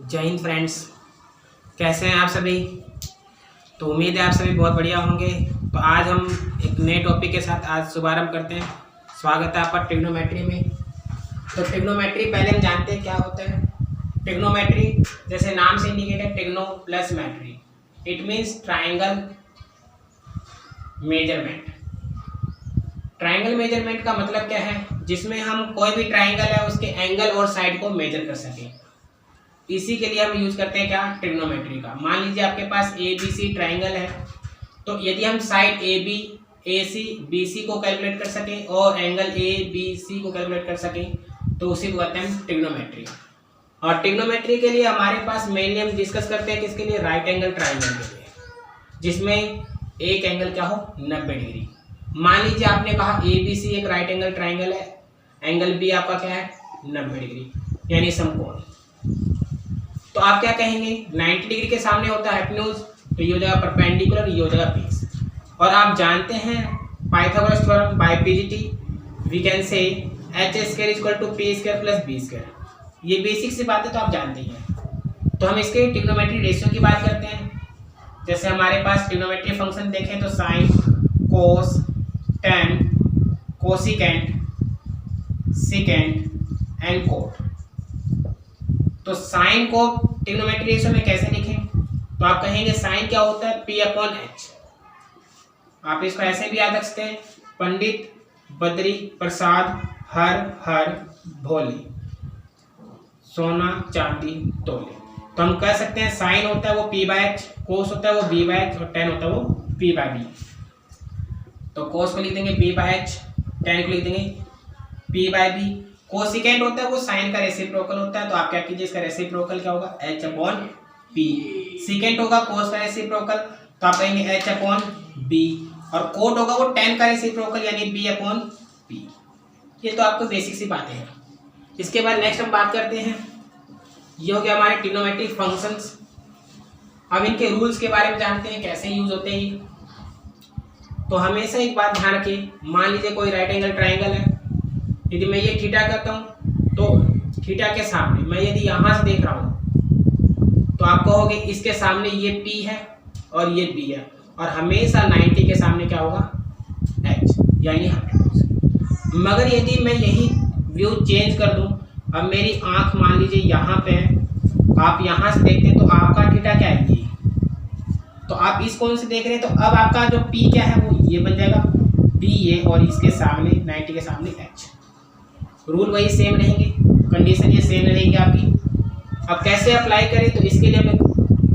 जय हिंद फ्रेंड्स, कैसे हैं आप सभी। तो उम्मीद है आप सभी बहुत बढ़िया होंगे। तो आज हम एक नए टॉपिक के साथ आज शुभारंभ करते हैं। स्वागत है आपका ट्रिग्नोमेट्री में। तो ट्रिग्नोमेट्री पहले हम जानते हैं क्या होता है। ट्रिग्नोमेट्री जैसे नाम से इंडिकेट है, trigno plus metry, it means triangle measurement. Triangle measurement का मतलब क्या है, जिसमें हम कोई भी ट्राइंगल है उसके एंगल और साइड को मेजर कर सकें। इसी के लिए हम यूज करते हैं क्या, ट्रिग्नोमेट्री का। मान लीजिए आपके पास ए बी सी ट्राइंगल है, तो यदि हम side A B A C B C को कैलकुलेट कर सकें और एंगल ए बी सी को कैलकुलेट कर सकें, तो उसी को कहते हैं ट्रिग्नोमेट्री। और ट्रिग्नोमेट्री के लिए हमारे पास मेनली हम डिस्कस करते हैं किसके लिए, राइट एंगल ट्राइंगल के लिए, जिसमें एक एंगल क्या हो 90 डिग्री। मान लीजिए आपने कहा ए बी सी एक राइट एंगल ट्राइंगल है, एंगल बी आपका क्या है 90 डिग्री यानी समकोण। तो आप क्या कहेंगे, 90 डिग्री के सामने होता है हाइपोटेन्यूज, तो ये हो जाएगा परपेंडिकुलर, ये हो जाएगा बेस। और आप जानते हैं Pythagoras theorem by PGT we can say H square equal to P square plus B square. ये बेसिक सी बातें तो आप जानते ही हैं। तो हम इसके ट्रिग्नोमेट्री रेशियो की बात करते हैं। जैसे हमारे पास ट्रिग्नोमेट्री फंक्शन देखें तो sine, cos, tan, cosecant, secant and cot. तो साइन को ट्रिग्नोमेट्री रेशियो में कैसे लिखें, तो आप कहेंगे साइन क्या होता है P अपॉन एच। आप इसको ऐसे भी याद रख सकते हैं, पंडित बद्री प्रसाद हर हर भोले सोना चांदी तोले। तो हम कह सकते हैं साइन होता है वो P बाय एच, कोस होता है वो B बाय एच और टेन होता है वो P बाय बी। तो कोस को लिख देंगे P बाय एच, टेन को लिख देंगे P बाय बी। कोसिकेंट होता है वो साइन का रेसिप्रोकल होता है, तो आप क्या कीजिए इसका रेसिप्रोकल क्या होगा h अपॉन p। सिकेंट होगा कोस का रेसिप्रोकल, तो आप कहेंगे h अपॉन b। और कोट होगा वो टेन का रेसिप्रोकल यानी b अपॉन p। ये तो आपको बेसिक सी बातें हैं। इसके बाद नेक्स्ट हम बात करते हैं, ये हो गया हमारे ट्रिग्नोमेट्रिक फंक्शंस। अब इनके रूल्स के बारे में जानते हैं कैसे यूज होते हैं। तो हमेशा एक बात ध्यान रखिए, मान लीजिए कोई राइट एंगल ट्राइंगल है, यदि मैं ये थीटा करता हूँ तो थीटा के सामने मैं यदि यहाँ से देख रहा हूँ तो आप कहोगे इसके सामने ये P है और ये B है, और हमेशा 90 के सामने क्या होगा H यानी हाइपोटेन्यूज। मगर यदि मैं यही व्यू चेंज कर दूँ, अब मेरी आंख मान लीजिए यहाँ पे है, आप यहाँ से देखते हैं तो आपका थीटा क्या है ये, तो आप इस कोण से देख रहे हैं, तो अब आपका जो P क्या है वो ये बन जाएगा B ये, और इसके सामने 90 के सामने H। रूल वही सेम रहेंगे, कंडीशन ये सेम रहेगी आपकी। अब कैसे अप्लाई करें, तो इसके लिए हम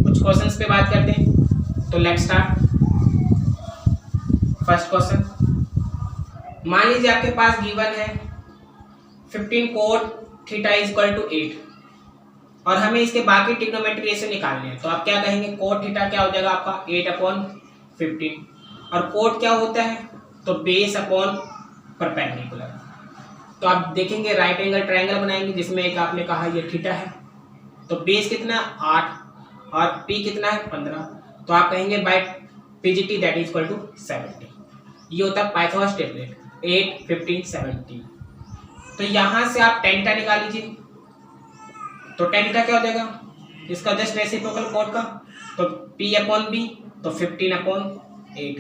कुछ क्वेश्चंस पे बात करते हैं। तो लेट्स स्टार्ट। फर्स्ट क्वेश्चन, मान लीजिए आपके पास गिवन है 15 cot theta is equal to 8 और हमें इसके बाकी ट्रिग्नोमेट्री रेशियो निकालने हैं। तो आप क्या कहेंगे, कोट थीटा क्या हो जाएगा आपका 8 अपॉन 15। और कोट क्या होता है, तो बेस अपॉन परपेंडिकुलर। तो आप देखेंगे राइट एंगल ट्राइंगल बनाएंगे जिसमें एक आपने कहा ये थीटा है, तो बेस कितना 8 और P कितना है 15। तो आप कहेंगे by PGT that is equal to 70। ये होता है पाइथागोरस टेबलेट 8, 15, 70। तो यहाँ से आप tan थीटा निकाल लीजिए, तो tan थीटा क्या हो जाएगा, इसका जस्ट रेसिप्रोकल कोट का, तो P अपॉन B तो 15 अपॉन 8।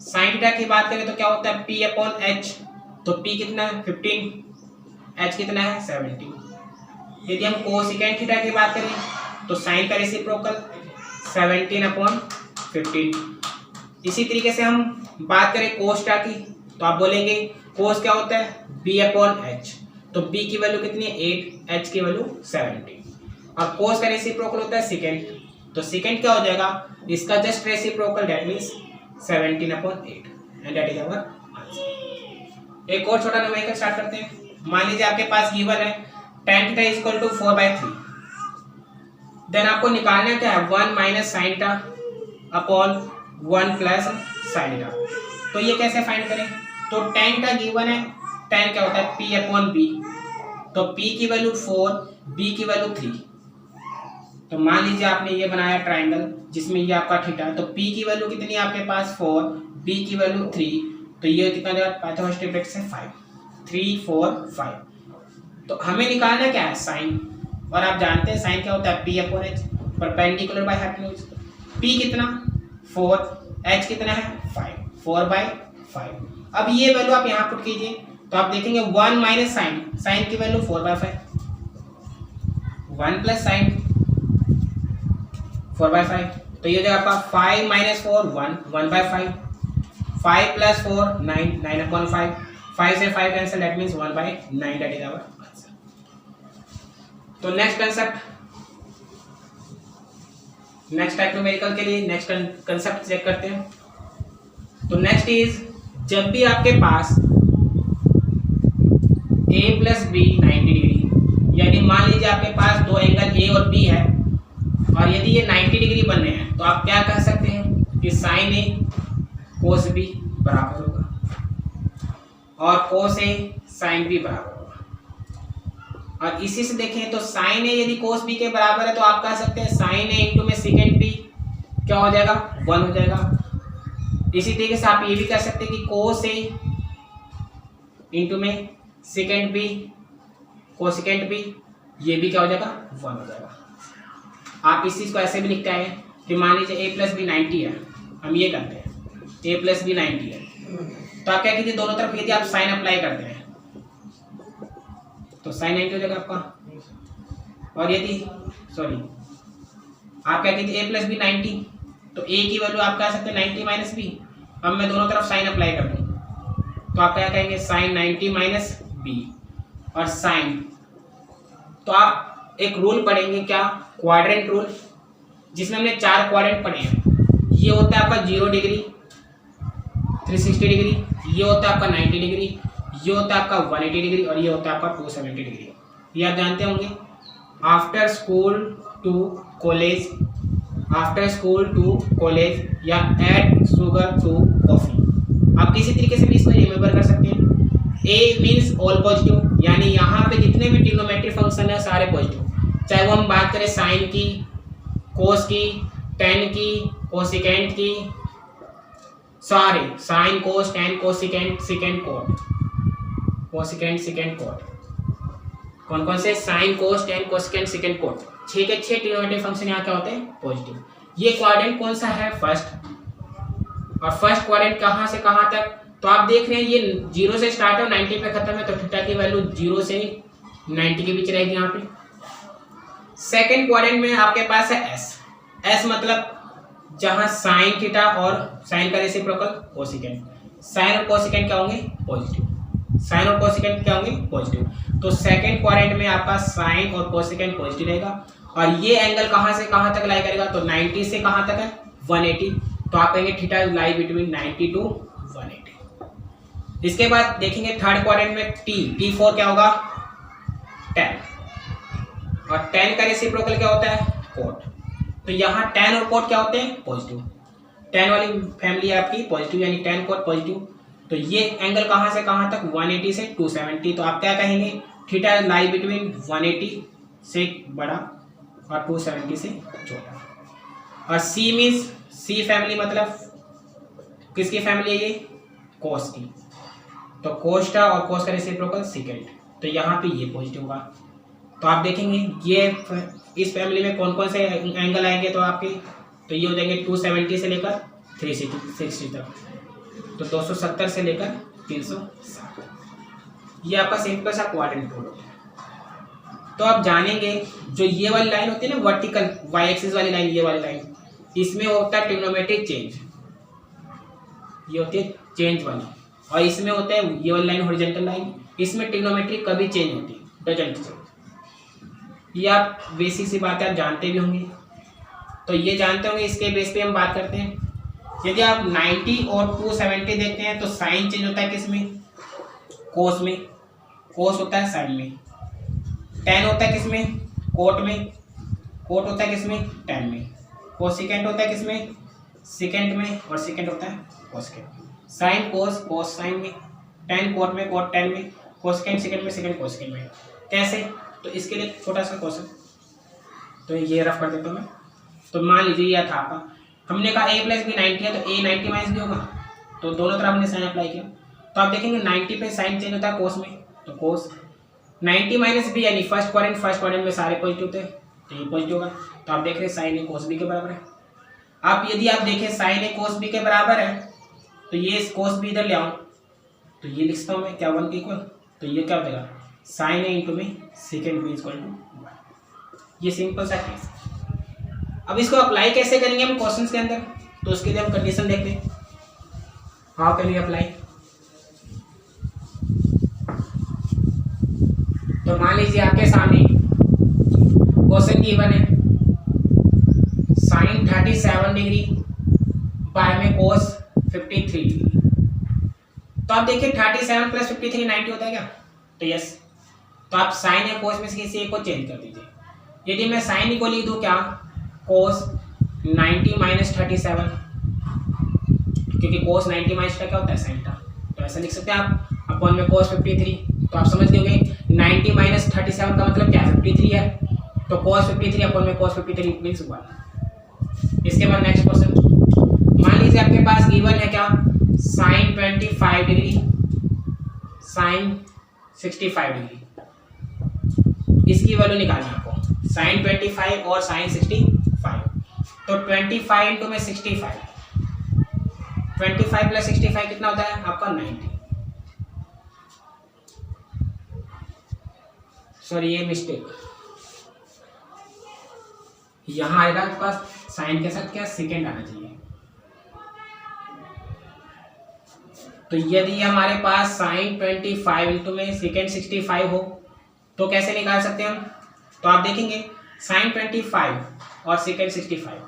साइन थीटा की बात करें तो क्या होता है P अपॉन H, तो P कितना है 15, H कितना है 70। यदि हम कोसिकेंट थीटा की बात करें तो साइन का रेसिप्रोकल 17 अपॉन 15। इसी तरीके से हम बात करें कोस थीटा की, तो आप बोलेंगे कोस क्या होता है B अपॉन H, तो B की वैल्यू कितनी है 8, H की वैल्यू 70। और कोस का रेसिप्रोकल होता है सिकेंट, तो सिकेंट क्या हो जाएगा, इसका just reciprocal that means 17 upon 8 and that is our answer. एक और छोटा न्यूमेरिकल स्टार्ट करते हैं। मान लीजिए आपके पास गिवन है tan theta is equal to 4/3। Then आपको निकालना क्या है 1 minus sine theta upon 1 plus sine theta. तो ये कैसे फाइंड करें, तो tan थीटा गिवन है, tan क्या होता है P अपॉन B, तो P की वैल्यू 4, B की वैल्यू 3। तो मान लीजिए आपने ये बनाया ट्राइंगल जिसमें ये आपका थीटा, तो P की वैल्यू कितनी है आपके पास 4, B की वैल्यू 3, तो ये कितना जाएगा पाइथागोरस टेबलेट से 5, 3, 4, 5। तो हमें निकालना क्या है साइन, और आप जानते हैं साइन क्या होता है P upon H, perpendicular by hypotenuse. P कितना 4, एच कितना है 5, 4/5। अब ये वैल्यू आप यहाँ पुट कीजिए तो आप देखेंगे 1 माइनस साइन, साइन की वैल्यू 4/5, 1 प्लस साइन 4/5, तो ये हो जाएगा आपका 5 माइनस 4 1, 1/5, 5 प्लस 4 9, 9/5, 5 से 5 cancel, that means 1/9, that is our answer. तो next concept, next type numerical के लिए नेक्स्ट कंसेप्ट चेक करते हैं। तो नेक्स्ट इज, जब भी आपके पास a प्लस बी 90 डिग्री, यानी मान लीजिए आपके पास दो एंगल a और b है और यदि ये 90 डिग्री बन रहे हैं तो आप क्या कह सकते हैं कि साइन a कोस b बराबर होगा और कोस a साइन b बराबर होगा। और इसी से देखें तो साइन a यदि कोस b के बराबर है तो आप कह सकते हैं साइन a इंटू में सेकेंड b क्या हो जाएगा 1 हो जाएगा। इसी तरीके से आप ये भी कह सकते हैं कि कोस a इंटू में सेकेंड b कोसेकेंड b, ये भी क्या हो जाएगा 1 हो जाएगा। आप इस चीज़ को ऐसे भी लिखते हैं कि मान लीजिए a प्लस बी 90 है, हम ये करते हैं a प्लस बी 90 है, तो आप क्या कीजिए दोनों तरफ यदि आप साइन अप्लाई करते हैं तो साइन 90 हो जाएगा आपका। और यदि आप क्या कीजिए a प्लस बी 90, तो a की वैल्यू आप कह सकते हैं 90 माइनस बी। अब मैं दोनों तरफ साइन अप्लाई कर दूँ तो आप क्या कहेंगे साइन 90 माइनस बी और साइन, तो आप एक रूल पढ़ेंगे क्या, क्वाड्रेंट रूल, जिसमें हमने 4 क्वाड्रेंट पढ़े हैं। ये होता है आपका 0 डिग्री, 360 डिग्री, ये होता है आपका 90 डिग्री, ये होता है आपका 180 डिग्री और ये होता है आपका 270 डिग्री। ये आप जानते होंगे। After school to college, after school to college या ऐड शुगर टू कॉफी, आप किसी तरीके से भी इसको रिमेंबर कर सकते हैं। A मीन्स ऑल पॉजिटिव, यानी यहाँ पे जितने भी ट्रिग्नोमेट्रिक फंक्शन है सारे पॉजिटिव, चाहे वो हम बात करें साइन की, कोस की, टेन की, कोसिकेंट की, सारे sine cos tan cosecant secant cot, cosecant secant cot, कौन कौन से sine cos tan cosecant secant cot, 6 के 6 ट्रिग्नोमेट्रिक फंक्शन यहाँ क्या होते हैं पॉजिटिव। ये क्वाड्रेंट कौन सा है फर्स्ट, और फर्स्ट क्वाड्रेंट कहाँ से कहाँ तक, तो आप देख रहे हैं ये 0 से स्टार्ट है 90 पे खत्म है, तो थीटा की वैल्यू 0 से 90 के बीच रहेगी यहाँ पे। सेकंड क्वाड्रेंट में आपके पास है एस, एस मतलब जहां साइन थीटा और साइन का रेसिप्रोकल कोसिकेंट, साइन और कोसिकेंट क्या होंगे पॉजिटिव, साइन और कोसिकेंट क्या होंगे पॉजिटिव। तो सेकंड क्वाड्रेंट में आपका साइन और कोसिकेंट पॉजिटिव रहेगा और ये एंगल कहां से कहां तक लाई करेगा, तो 90 से कहां तक है 180, तो आप कहेंगे थीटा लाई बिटवीन 90 टू 180। इसके बाद देखेंगे थर्ड क्वाड्रेंट में T4 क्या होगा tan, और tan का रेसिप्रोकल क्या होता है कोट, तो यहाँ tan और कोट क्या होते हैं पॉजिटिव, tan वाली फैमिली है आपकी पॉजिटिव यानी tan कोट पॉजिटिव। तो ये एंगल कहाँ से कहाँ तक 180 से 270, तो आप क्या कहेंगे थीटा लाई बिटवीन 180 से बड़ा और 270 से छोटा। और C मीन्स C फैमिली मतलब किसकी फैमिली है ये कोस की, तो कोस्टा और कोस का रेसिप्रोकल सेकेंड, तो यहाँ पे ये पॉजिटिव होगा। तो आप देखेंगे ये इस फैमिली में कौन कौन से एंगल आएंगे, तो आपके तो ये हो जाएंगे 270 से लेकर 360 तक, तो 270 से लेकर 360, ये आपका सिंपल सा क्वाड्रेंट रूल होता है। तो आप जानेंगे जो ये वाली लाइन होती है ना वर्टिकल वाई एक्सिस वाली लाइन, ये वाली लाइन, इसमें होता है ट्रिग्नोमेट्रिक चेंज, ये होती है चेंज वाली, और इसमें होता है ये वाली लाइन हॉरिजॉन्टल लाइन, इसमें ट्रिग्नोमेट्री कभी चेंज होती है डजंट चेंज। ये आप बेसिक सी बातें आप जानते भी होंगे, तो ये जानते होंगे। इसके बेस पे हम बात करते हैं, यदि आप 90 और 270 देखते हैं तो साइन चेंज होता है किस में कोस में, कोस होता है साइन में, टेन होता है किस में कोट में, कोट होता है किस में टेन में, कोसिकेंट होता है किस में सेकेंड में, और सेकेंड होता है कोसिकेंट। साइन कोस कोस साइन में, टेन कोट में, कोट टेन में, कोसिकेंट सेकेंड में, सेकेंड कोसिकेंट में। कैसे, तो इसके लिए छोटा सा क्वेश्चन, तो ये रफ कर देता हूँ मैं। तो मान लीजिए यह था आपका, हमने कहा a प्लस बी 90 है तो a 90 माइनस बी होगा, तो दोनों तरफ हमने साइन अप्लाई किया। तो आप देखेंगे 90 पे साइन चेंज होता है कोस में, तो कोस 90 माइनस बी यानी फर्स्ट क्वाड्रेंट में सारे पॉजिटिव थे तो ये पॉजिटिव होगा। तो आप देख रहे हैं साइन ए कोस बी के बराबर है। आप यदि आप देखें साइन ए कोस बी के बराबर है तो ये कोस बी इधर ले आऊँ तो ये लिखता हूँ मैं क्या 1 के इक्वल, तो ये क्या हो जाएगा साइन ए इंटू में सेकेंड बी इक्वल टू 1। ये सिंपल सा केस। अब इसको अप्लाई कैसे करेंगे हम क्वेश्चंस के अंदर, तो उसके लिए हम कंडीशन देखते हैं हाउ कैन वी अप्लाई। तो मान लीजिए आपके सामने क्वेश्चन गिवन है साइन 37 डिग्री बाय में कोस 53 डिग्री। तो आप देखिए 37 प्लस 53 90 होता है क्या, तो यस। तो आप साइन या कोस में से किसी एक को चेंज कर दीजिए। यदि मैं साइन को लिख दूं क्या कोस 90 माइनस 37, क्योंकि कोस 90 माइनस क्या होता है साइन का, तो ऐसा लिख सकते हैं आप अपॉन में कोस 53। तो आप समझ गए 90 माइनस 37 का मतलब क्या 53 है, तो कोस 53 अपॉन में कोस 53 मीन्स 1। इसके बाद नेक्स्ट क्वेश्चन, मान लीजिए आपके पास गिवन है क्या साइन 25 डिग्री साइन 65 डिग्री। इसकी वैल्यू निकालना आपको साइन 25 और साइन 65। तो 25 इंटू में 65, 25 प्लस 65 कितना होता है आपका 90। सॉरी ये मिस्टेक, यहां आएगा आपके पास साइन के साथ क्या सेकेंड आना चाहिए। तो यदि हमारे पास साइन 25 इंटू में सेकेंड 65 हो तो कैसे निकाल सकते हैं हम, तो आप देखेंगे साइन 25 और सेकेंड 65।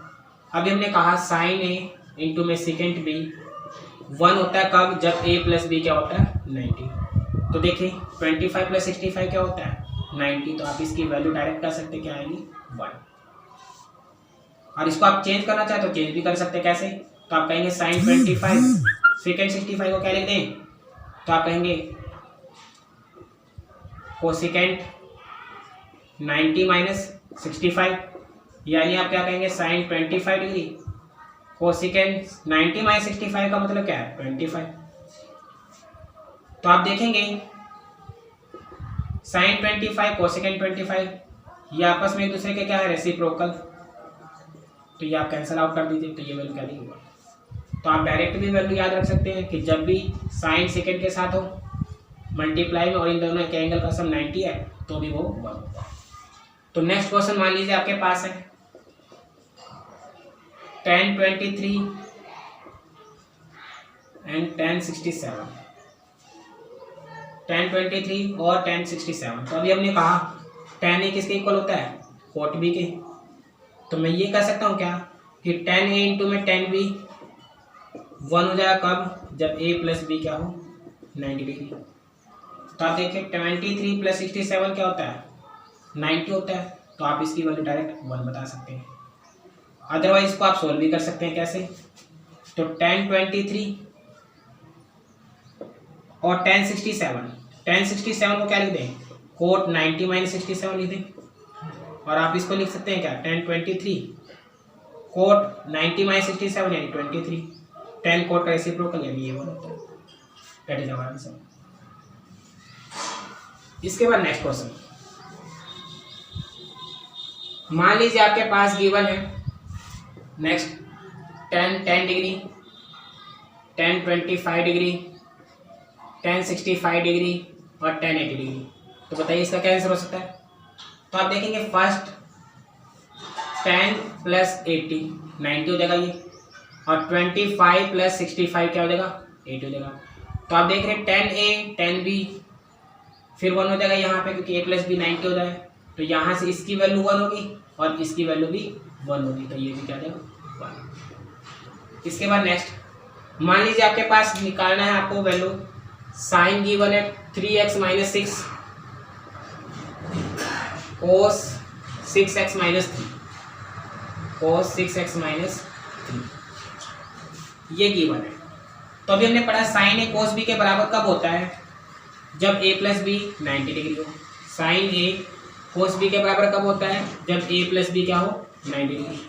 अभी हमने कहा साइन ए इंटू में सेकेंड बी 1 होता है कब, जब a प्लस बी क्या होता है 90। तो देखिए 25 प्लस 65 क्या होता है 90। तो आप इसकी वैल्यू डायरेक्ट कर सकते हैं क्या आएगी 1। और इसको आप चेंज करना चाहे तो चेंज भी कर सकते हैं कैसे, तो आप कहेंगे साइन 25 सेकेंड 65 को क्या लिख दें, तो आप कहेंगे कोसेकेंट 90 माइनस 65, यानी आप क्या कहेंगे साइन 25 डिग्री कोसेकेंट 90 माइनस 65 का मतलब क्या है 25। तो आप देखेंगे साइन 25 कोसेकेंट 25 ये आपस में एक दूसरे के क्या है रेसिप्रोकल, तो ये आप कैंसिल आउट कर दीजिए। तो ये वैल्यू क्या देगी 1। तो आप डायरेक्ट भी वैल्यू याद रख सकते हैं कि जब भी साइन सेकेंड के साथ हो मल्टीप्लाई में और इन दोनों के एंगल का सम 90 है तो भी वो 1 होगा। तो नेक्स्ट क्वेश्चन मान लीजिए आपके पास है tan 23 एंड tan 67, tan 23 और tan 67। तो अभी हमने कहा tan ए किसके इक्वल होता है cot b के। तो मैं ये कह सकता हूँ क्या कि tan a इंटू में tan b 1 हो जाएगा कब, जब a प्लस बी क्या हो 90 डिग्री। तो आप देखिए 23 प्लस 67 क्या होता है 90 होता है। तो आप इसकी वैल्यू डायरेक्ट 1 बता सकते हैं। अदरवाइज इसको आप सोल्व भी कर सकते हैं कैसे, तो tan 23 और tan 67 को क्या लिख दें कोट 90 माइनस 67 लिख दें। और आप इसको लिख सकते हैं क्या tan 23 कोट 90 माइनस 67 यानी 23, tan कोट का रेसिप्रोकल यानी ये 1 होता है। That is our answer. इसके बाद नेक्स्ट क्वेश्चन, मान लीजिए आपके पास गिवन है next tan 10 degree tan 25 degree tan 65 degree और tan 80 डिग्री। तो बताइए इसका क्या आंसर हो सकता है। तो आप देखेंगे फर्स्ट tan प्लस 80 90 हो जाएगा ये, और 25 प्लस 65 क्या हो जाएगा 80 हो जाएगा। तो आप देख रहे हैं tan a tan b फिर 1 हो जाएगा यहाँ पे, क्योंकि a प्लस बी 90 हो जाए। तो यहाँ से इसकी वैल्यू 1 होगी और इसकी वैल्यू भी 1 होगी, तो ये भी क्या जाएगा 1। इसके बाद नेक्स्ट मान लीजिए आपके पास निकालना है आपको वैल्यू साइन गिवन है 3x माइनस 6 कोस 6x माइनस 3 कोस 6x माइनस 3 ये गिवन है। तो अभी हमने पढ़ा साइन ए कोस बी के बराबर कब होता है, जब a प्लस बी 90 डिग्री हो। साइन ए कोस बी के बराबर कब होता है, जब a प्लस बी क्या हो 90 डिग्री।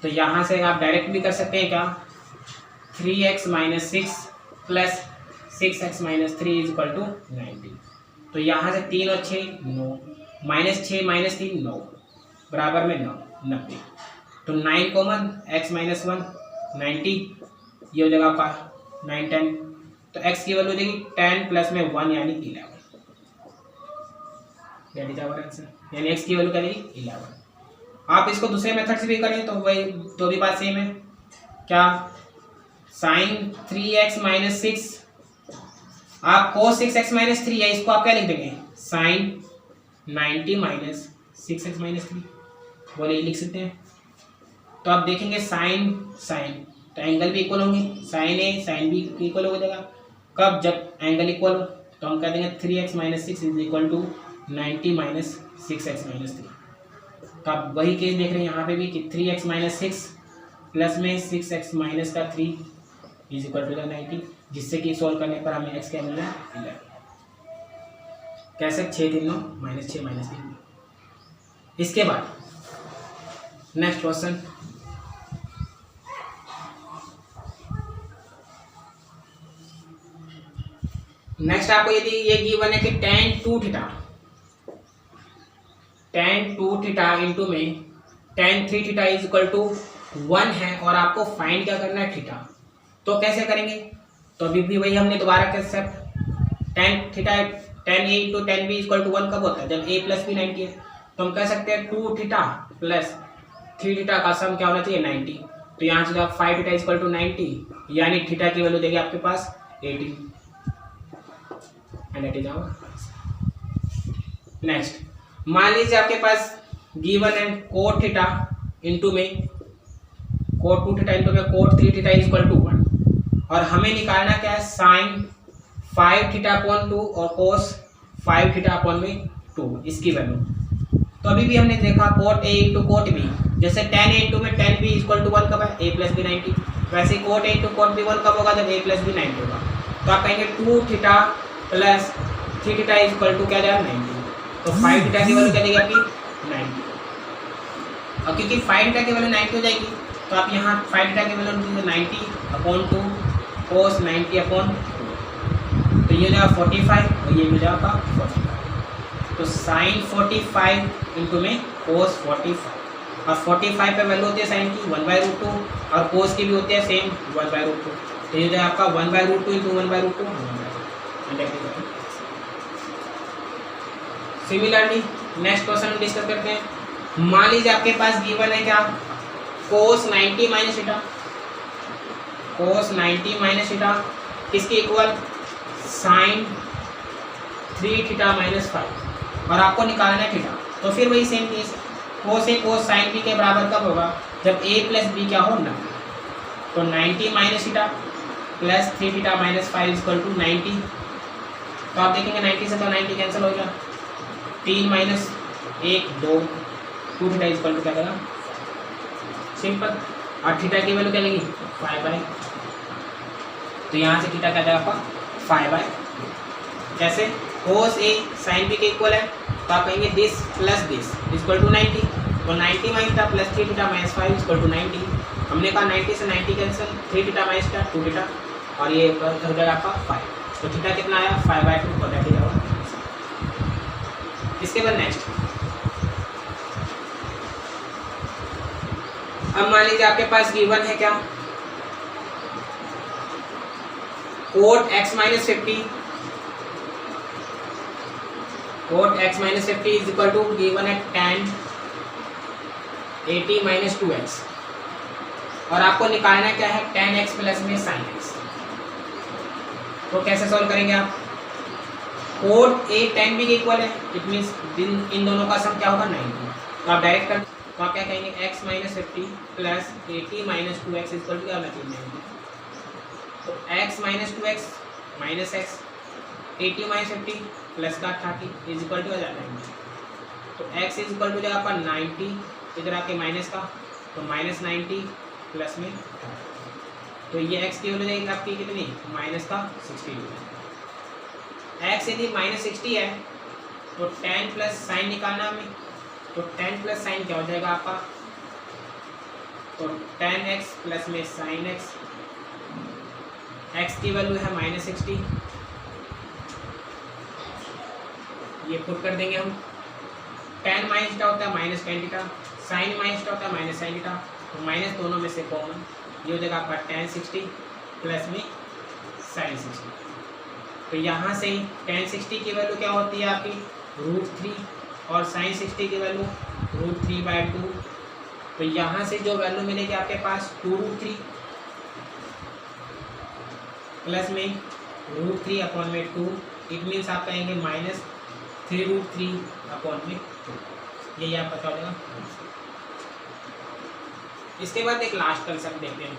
तो यहाँ से आप डायरेक्ट भी कर सकते हैं क्या 3x minus 6 plus 6x minus 3 is equal to 90। तो यहाँ से 3 और 6 9, -6 -3 9, बराबर में 9 90। तो 9 कॉमन, x -1 90, ये हो जाएगा आपका 9 10। तो x की वैल्यू देगी 10 प्लस में 1 यानी 11, यानी x की वैल्यू क्या देगी 11। आप इसको दूसरे मेथड से भी करें तो वही तो भी बात सेम है। क्या sin 3x - 6, आप cos 6x - 3 है, इसको आप क्या लिख देंगे sin 90 - 6x - 3, बोले लिख सकते हैं। तो आप देखेंगे साइन तो एंगल भी इक्वल होंगे, साइन ए साइन बी इक्वल हो जाएगा। कब? जब एंगल इक्वल हो, तो हम कह देंगे 3x - 6 is equal to 90 - 6x - 3। तो आप वही केस देख रहे हैं यहाँ पे भी कि 3x - 6 प्लस में 6x - 3 इज इक्वल टू 90, जिससे कि सॉल्व करने पर हमें x क्या मिल रहा है 11। कैसे? 6 3 9 -6 -3। इसके बाद नेक्स्ट क्वेश्चन, नेक्स्ट आपको यदि ये गिवन है कि tan 2 थीटा इंटू में tan 3 theta is equal to 1 है और आपको फाइंड क्या करना है थीटा। तो कैसे करेंगे? तो अभी भी वही हमने दोबारा concept tan a into tan b equal to 1 कब होता है? जब a प्लस b 90 है। तो हम कह सकते हैं 2 थीटा प्लस 3 थीटा का सम क्या होना चाहिए 90। तो यहाँ से 5 थीटा इक्वल टू 90, यानी थीटा की वैल्यू देगी आपके पास 18 and that is our. Next, मान लीजिए आपके पास गिवन है कोट थीटा इंटू में कोट 2 थीटा इंटू में cot 3 theta is equal to 1 और हमें निकालना क्या है साइन 5 थीटा अपॉन 2 और कोस 5 थीटा अपॉन में 2 इसकी वैल्यू। तो अभी भी हमने देखा cot A into cot B, जैसे tan a इंटू में tan b इक्वल टू 1 कब है? a plus B 90। वैसे cot a into cot B 1 कब होगा? जब a प्लस बी 90 होगा। तो आप कहेंगे 2 theta plus 3 theta equal to क्या जाएगा 90। तो 5 थीटा की वैल्यू क्या देगी आपकी 90। और क्योंकि 5 थीटा की वैल्यू 90 हो जाएगी तो आप यहाँ 5 थीटा की वैल्यू 90 अपॉन 2 कोस 90 अपॉन 2, तो ये हो जाएगा 45 और ये मिल जाएगा 45। तो साइन 45 इंटू में कोस 45 और 45 पे वैल्यू होती है साइन की 1/√2 और कोस की भी होती है सेम 1/√2। तो ये हो जाएगा आपका 1/√2 इंटू 1/√2। सिमिलरली नेक्स्ट क्वेश्चन हम डिस्कस करते हैं। मान लीजिए आपके पास गिवन है क्या कोस 90 माइनस थीटा, कोस 90 माइनस थीटा किसके इक्वल साइन 3 थीटा माइनस 5 और आपको निकालना है थीटा। तो फिर वही सेम केस कोस ए कोस साइन बी के बराबर कब होगा? जब a प्लस बी क्या हो 90। तो 90 minus theta plus 3 theta minus 5 equal to 90। तो आप देखेंगे 90 से तो 90 कैंसिल हो गया, 3 माइनस 1 2, 2 थीटा इक्वल टू क्या करेगा सिंपल। और थीटा की वैल्यू क्या लेगी 5/, तो यहाँ से थीटा क्या जाएगा आपका 5/। कैसे? कोस ए साइन बी के इक्वल है तो आप कहेंगे this plus this equal to 90। तो 90 minus theta plus 3 theta minus 5 equal to 90। हमने कहा 90 से 90 cancel, 3 theta minus theta 2 theta और ये हो जाएगा आपका 5। तो थीटा कितना आया 5/2 और दैट इज आवर। इसके बाद नेक्स्ट, अब मान लीजिए आपके पास गिवन है क्या cot x minus 50, cot x minus 50 is equal to given है tan 80 माइनस 2x और आपको निकालना क्या है tan x प्लस में sin x। तो कैसे सॉल्व करेंगे आप? कोट a tan b के इक्वल है, इट मीन्स इन दोनों का सम क्या होगा 90। तो आप डायरेक्ट कर तो आप क्या कहेंगे x minus 50 plus 80 minus 2x equal to क्या होना चाहिए 90। तो x minus 2x minus x 80 minus 50 plus का 30 इज इक्वल टू आ जाता है। तो x इज इक्वल टू जाएगा आपका 90 इधर आके माइनस का, तो माइनस 90 प्लस में 30। तो ये x की वैल्यू जाएगी आपकी कितनी माइनस का 60। x यदि माइनस 60 है तो tan प्लस साइन निकालना हमें। तो tan प्लस साइन क्या हो जाएगा आपका? तो tan x प्लस में साइन x, x की वैल्यू है माइनस 60 ये पुट कर देंगे हम। tan माइनस थीटा होता है minus tan theta, sine minus theta होता है माइनस साइन थीटा, तो माइनस दोनों में से कॉमन, ये हो जाएगा आपका tan 60 प्लस में sin 60। तो यहाँ से tan 60 की वैल्यू क्या होती है आपकी √3 और sin 60 की वैल्यू √3/2। तो यहाँ से जो वैल्यू मिलेगी आपके पास 2√3 प्लस में √3/2, इट मीन्स आप कहेंगे माइनस 3√3/2, यही आप बता देगा। इसके बाद एक लास्ट कंसेप्ट देखते हैं।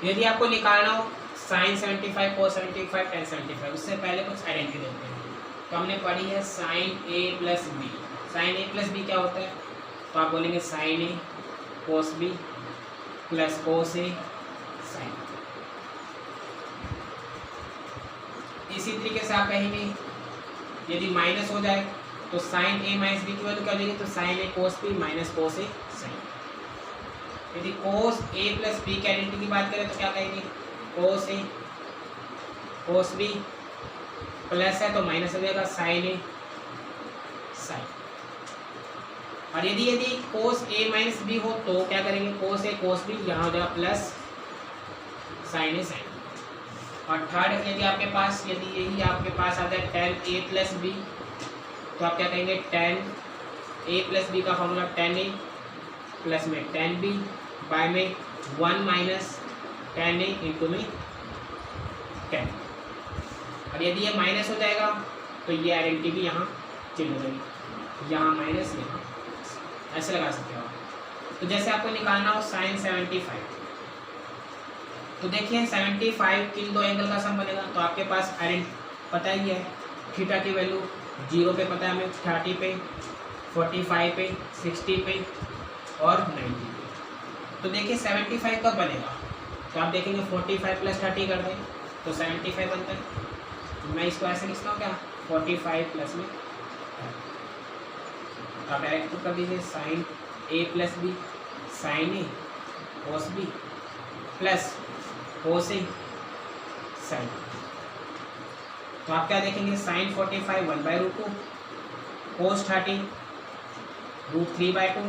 यदि आपको निकालना हो sin 75 cos 75 tan 75, उससे पहले कुछ आइडेंटिटी देखते हैं। तो हमने पढ़ी है sin a plus B. sin a plus B क्या होता है, तो आप बोलेंगे sin a cos b plus cos a sin। इसी तरीके से आप कहेंगे यदि माइनस हो जाए तो sin a माइनस बी की वैल्यू क्या हो जाएगी, तो sin a cos b minus cos a sin। यदि cos a प्लस b की आइडेंटिटी की बात करें तो क्या कहेंगे, cos a cos b plus है तो माइनस हो जाएगा sin a sin। और यदि cos a माइनस b हो तो क्या करेंगे, cos a cos b, यहाँ हो जाएगा प्लस sin a sin। और थर्ड यदि आपके पास यही आपके पास आ जाए tan a प्लस b, तो आप क्या कहेंगे tan a प्लस b का फॉर्मूला tan a प्लस में tan b बाय में 1 माइनस tan a इंटू में tan। और यदि ये माइनस हो जाएगा तो ये आइडेंटिटी भी यहाँ चेंज हो जाएगी, यहाँ माइनस यहाँ, ऐसे लगा सकते हो आप। तो जैसे आपको निकालना हो sin 75, तो देखिए 75 किन दो एंगल का सम बनेगा, तो आपके पास पता ही है थीटा की वैल्यू 0 पे पता है हमें, 30 पे, 45 पे, 60 पे और 90 पे। तो देखिए 75 कब बनेगा, तो आप देखेंगे 45 प्लस 30 कर दें तो 75 बनता है। तो मैं इसको ऐसे लिखता हूँ क्या, 45 प्लस में 30। तो आप डायरेक्ट कर दीजिए sin a plus B sin a cos b plus cos a sin। तो आप क्या देखेंगे sin 45 1/√2, cos 30 √3/2,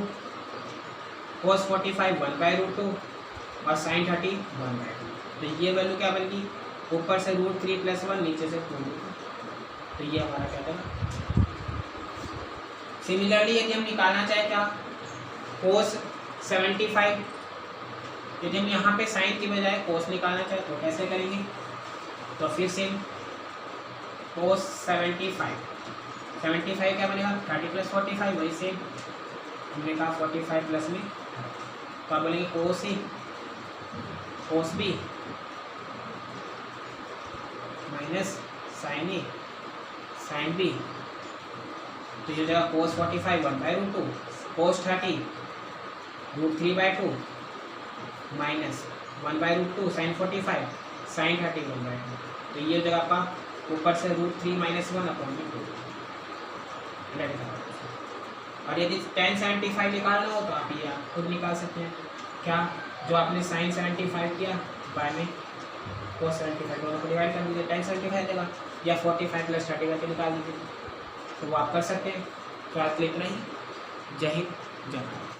cos 45 1/√2 और sin 30 1/2। तो ये वैल्यू क्या बनेगी, ऊपर से √3 प्लस 1, नीचे से 2। तो ये हमारा क्या था। सिमिलरली यदि हम निकालना चाहे क्या cos 75, यदि हम यहाँ पे sin की बजाय cos निकालना चाहे तो कैसे करेंगे, तो फिर से cos 75 क्या बनेगा 30 प्लस 45, वही से हमने कहा 45 प्लस में, तो आप बोलेंगे cos a cos b minus sin a sin b। तो ये जगह cos 45 1/√2, cos 30 √3/2 minus 1/√2 sin 45 sin 30 1/2। तो ये जगह आपका ऊपर से √3 माइनस 1/2। और यदि tan 75 निकालना हो तो आप ये खुद निकाल सकते हैं, क्या जो आपने sin 75 किया बाय में cos 75 दोनों को डिवाइड कर दीजिए, tan 75 देगा, या 45 प्लस 30 करके निकाल दीजिए। तो वो आप कर सकते हैं। तो आज के लिए इतना ही। जय हिंद जय भारत।